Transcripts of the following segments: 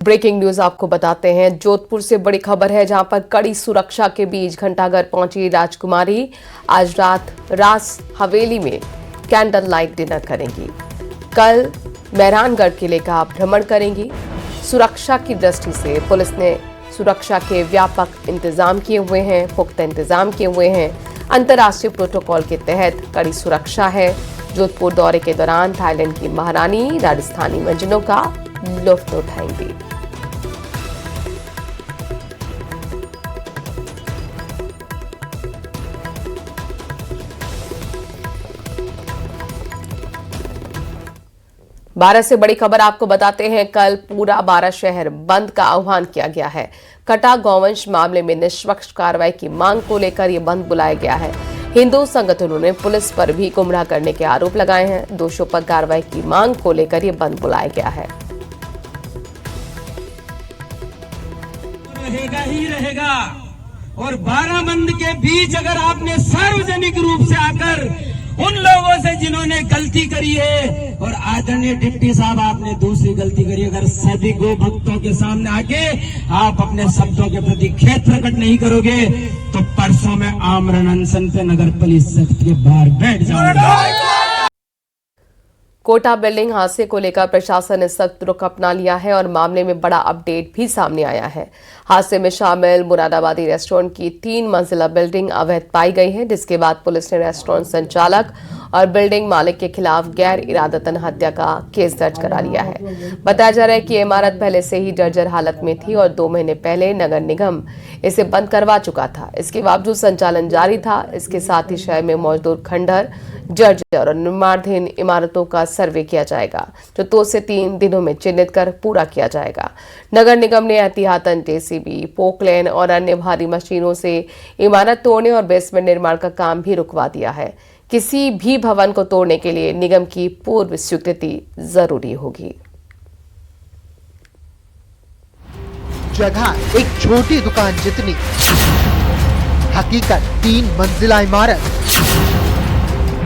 Breaking news आपको बताते हैं। जोधपुर से बड़ी खबर है, जहां पर कड़ी सुरक्षा के बीच घंटाघर पहुंची राजकुमारी आज रात रास हवेली में कैंडल लाइट डिनर करेंगी। कल मेहरानगढ़ किले का भ्रमण करेंगी। सुरक्षा की दृष्टि से पुलिस ने सुरक्षा के व्यापक इंतजाम किए हुए हैं, पुख्ता इंतजाम किए हुए हैं। अंतर्राष्ट्रीय प्रोटोकॉल के तहत कड़ी सुरक्षा है। जोधपुर दौरे के दौरान थाईलैंड की महारानी राजस्थानी व्यंजनों का लुत्फ उठाएंगी। 12 से बड़ी खबर आपको बताते हैं। कल पूरा 12 शहर बंद का आह्वान किया गया है। कटा गौवंश मामले में निष्पक्ष कार्रवाई की मांग को लेकर यह बंद बुलाया गया है। हिंदू संगठनों ने पुलिस पर भी गुमराह करने के आरोप लगाए हैं। दोषियों पर कार्रवाई की मांग को लेकर यह बंद बुलाया गया है। रहेगा ही रहेगा। और 12 बंद के बीच अगर आपने सार्वजनिक रूप से आकर उन लोगों से जिन्होंने गलती करी है, और आदरणीय डिप्टी साहब आपने दूसरी गलती करी, अगर सभी गो भक्तों के सामने आके आप अपने शब्दों के प्रति खेद प्रकट नहीं करोगे तो परसों में आमरण अनशन पे नगर पुलिस के बाहर बैठ जाऊंगा। कोटा बिल्डिंग हादसे को लेकर प्रशासन ने सख्त रुख अपना लिया है और मामले में बड़ा अपडेट भी सामने आया है। हादसे में शामिल मुरादाबादी रेस्टोरेंट की 3 मंजिला बिल्डिंग अवैध पाई गई है, जिसके बाद पुलिस ने रेस्टोरेंट संचालक और बिल्डिंग मालिक के खिलाफ गैर इरादतन हत्या का केस दर्ज करा लिया है। बताया जा रहा है कि ये इमारत पहले से ही जर्जर हालत में थी और 2 महीने पहले नगर निगम इसे बंद करवा चुका था। इसके बावजूद संचालन जारी था। इसके साथ ही शहर में मौजूद खंडहर, जर्जर और निर्माणाधीन इमारतों का सर्वे किया जाएगा, जो 2 से 3 दिनों में चिन्हित कर पूरा किया जाएगा। नगर निगम ने एहतियातन जेसीबी, पोकलेन और अन्य भारी मशीनों से इमारत तोड़ने और बेसमेंट निर्माण का काम भी रुकवा दिया है। किसी भी भवन को तोड़ने के लिए निगम की पूर्व स्वीकृति जरूरी होगी। जगह एक छोटी दुकान जितनी, हकीकत 3 मंजिला इमारत,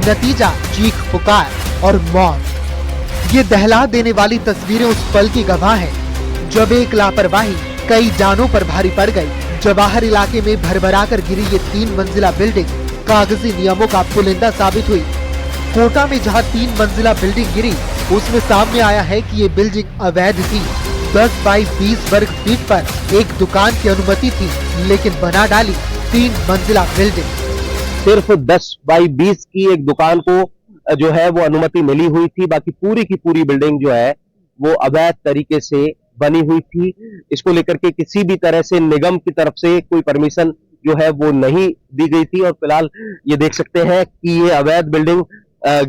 नतीजा चीख पुकार और मौत। ये दहला देने वाली तस्वीरें उस पल की गवाह हैं जब एक लापरवाही कई जानों पर भारी पड़ गई। जवाहर इलाके में भरभरा कर गिरी ये 3 मंजिला बिल्डिंग कागजी नियमों का पुलिंदा साबित हुई। कोटा में जहां 3 मंजिला बिल्डिंग गिरी, उसमें सामने आया है कि ये बिल्डिंग अवैध थी। 10 बाई 20 वर्ग फीट पर एक दुकान की अनुमति थी, लेकिन बना डाली 3 मंजिला बिल्डिंग। सिर्फ 10 बाई 20 की एक दुकान को जो है वो अनुमति मिली हुई थी, बाकी पूरी की पूरी बिल्डिंग जो है वो अवैध तरीके से बनी हुई थी। इसको लेकर के किसी भी तरह से निगम की तरफ से कोई परमिशन जो है वो नहीं दी गई थी। और फिलहाल ये देख सकते हैं कि ये अवैध बिल्डिंग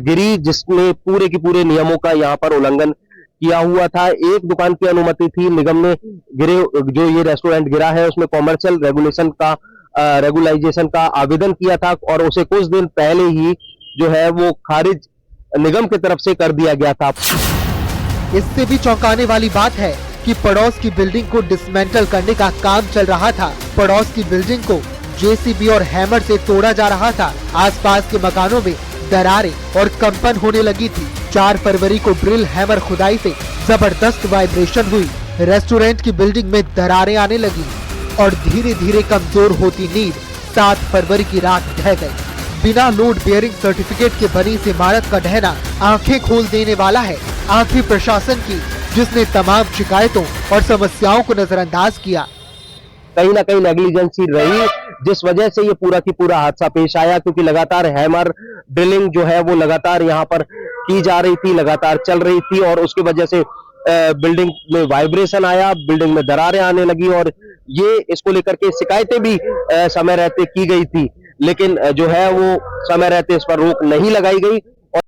गिरी, जिसमें पूरे के पूरे नियमों का यहाँ पर उल्लंघन किया हुआ था। एक दुकान की अनुमति थी, निगम ने गिरे जो ये रेस्टोरेंट गिरा है उसमें कॉमर्शियल रेगुलाइजेशन का आवेदन किया था और उसे कुछ दिन पहले ही जो है वो खारिज निगम की तरफ से कर दिया गया था। इससे भी चौंकाने वाली बात है कि पड़ोस की बिल्डिंग को डिसमेंटल करने का काम चल रहा था। पड़ोस की बिल्डिंग को जेसीबी और हैमर से तोड़ा जा रहा था। आसपास के मकानों में दरारें और कंपन होने लगी थी। 4 फरवरी को ड्रिल हैमर खुदाई से जबरदस्त वाइब्रेशन हुई। रेस्टोरेंट की बिल्डिंग में दरारें आने लगी और धीरे धीरे कमजोर होती नींव 7 फरवरी की रात ढह गई। बिना लोड बेयरिंग सर्टिफिकेट के बनी इस इमारत का ढहना आंखें खोल देने वाला है। आंखें प्रशासन की, जिसने तमाम शिकायतों और समस्याओं को नजरअंदाज किया। कहीं ना कहीं नेग्लिजेंसी रही, जिस वजह से ये पूरा की पूरा हादसा पेश आया, क्योंकि लगातार हैमर ड्रिलिंग जो है वो लगातार यहाँ पर की जा रही थी, लगातार चल रही थी और उसकी वजह से बिल्डिंग में वाइब्रेशन आया, बिल्डिंग में दरारें आने लगी और ये इसको लेकर के शिकायतें भी समय रहते की गई थी, लेकिन जो है वो समय रहते इस पर रोक नहीं लगाई गई।